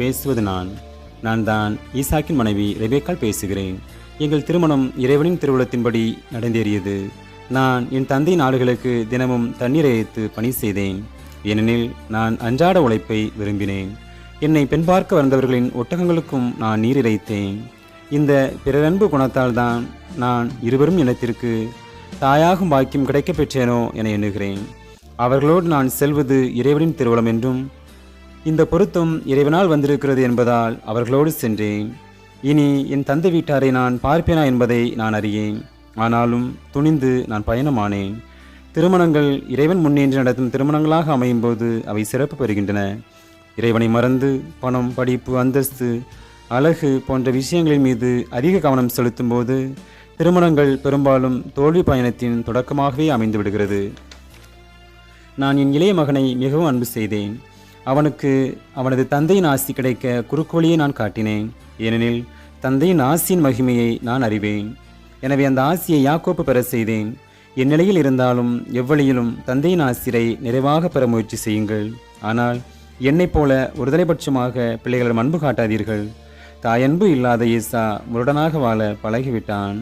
பேசுவது நான் தான் ஈசாக்கின் மனைவி ரெபேக்காள் பேசுகிறேன். எங்கள் திருமணம் இறைவனின் திருவுளத்தின்படி நடந்தேறியது. நான் என் தந்தையின் ஆடுகளுக்கு தினமும் தண்ணீரை வைத்து பணி செய்தேன். ஏனெனில் நான் அன்றாட உழைப்பை விரும்பினேன். என்னை பெண் பார்க்க வந்தவர்களின் ஒட்டகங்களுக்கும் நான் நீர் இறைத்தேன். இந்த பிறரன்பு குணத்தால் தான் நான் இருவரும் இனத்திற்கு தாயாகும் பாக்கியம் கிடைக்கப் பெற்றேனோ என எண்ணுகிறேன். அவர்களோடு நான் செல்வது இறைவனின் திருவுளம் என்றும் இந்த பொருத்தம் இறைவனால் வந்திருக்கிறது என்பதால் அவர்களோடு சென்றேன். இனி என் தந்தை வீட்டாரை நான் பார்ப்பேனா என்பதை நான் அறியேன். ஆனாலும் துணிந்து நான் பயணமானேன். திருமணங்கள் இறைவன் முன்னின்று நடத்தும் திருமணங்களாக அமையும்போது அவை சிறப்பு பெறுகின்றன. இறைவனை மறந்து பணம், படிப்பு, அந்தஸ்து, அழகு போன்ற விஷயங்களின் மீது அதிக கவனம் செலுத்தும் போது திருமணங்கள் பெரும்பாலும் தோல்வி பயணத்தின் தொடக்கமாகவே அமைந்து விடுகிறது. நான் என் இளைய மகனை மிகவும் அன்பு செய்தேன். அவனுக்கு அவனது தந்தையின் ஆசி கிடைக்க குறுக்கோளியை நான் காட்டினேன். ஏனெனில் தந்தையின் ஆசியின் மகிமையை நான் அறிவேன். எனவே அந்த ஆசியை யாக்கோப்பு பெற செய்தேன். என் நிலையில் இருந்தாலும் எவ்வழியிலும் தந்தையின் ஆசிரை நிறைவாக பெற முயற்சி செய்யுங்கள். ஆனால் என்னைப் போல ஒருதலைபட்சமாக பிள்ளைகளிடம் அன்பு காட்டாதீர்கள். தாயன்பு இல்லாத ஈசா முரடனாக வாழ பழகிவிட்டான்.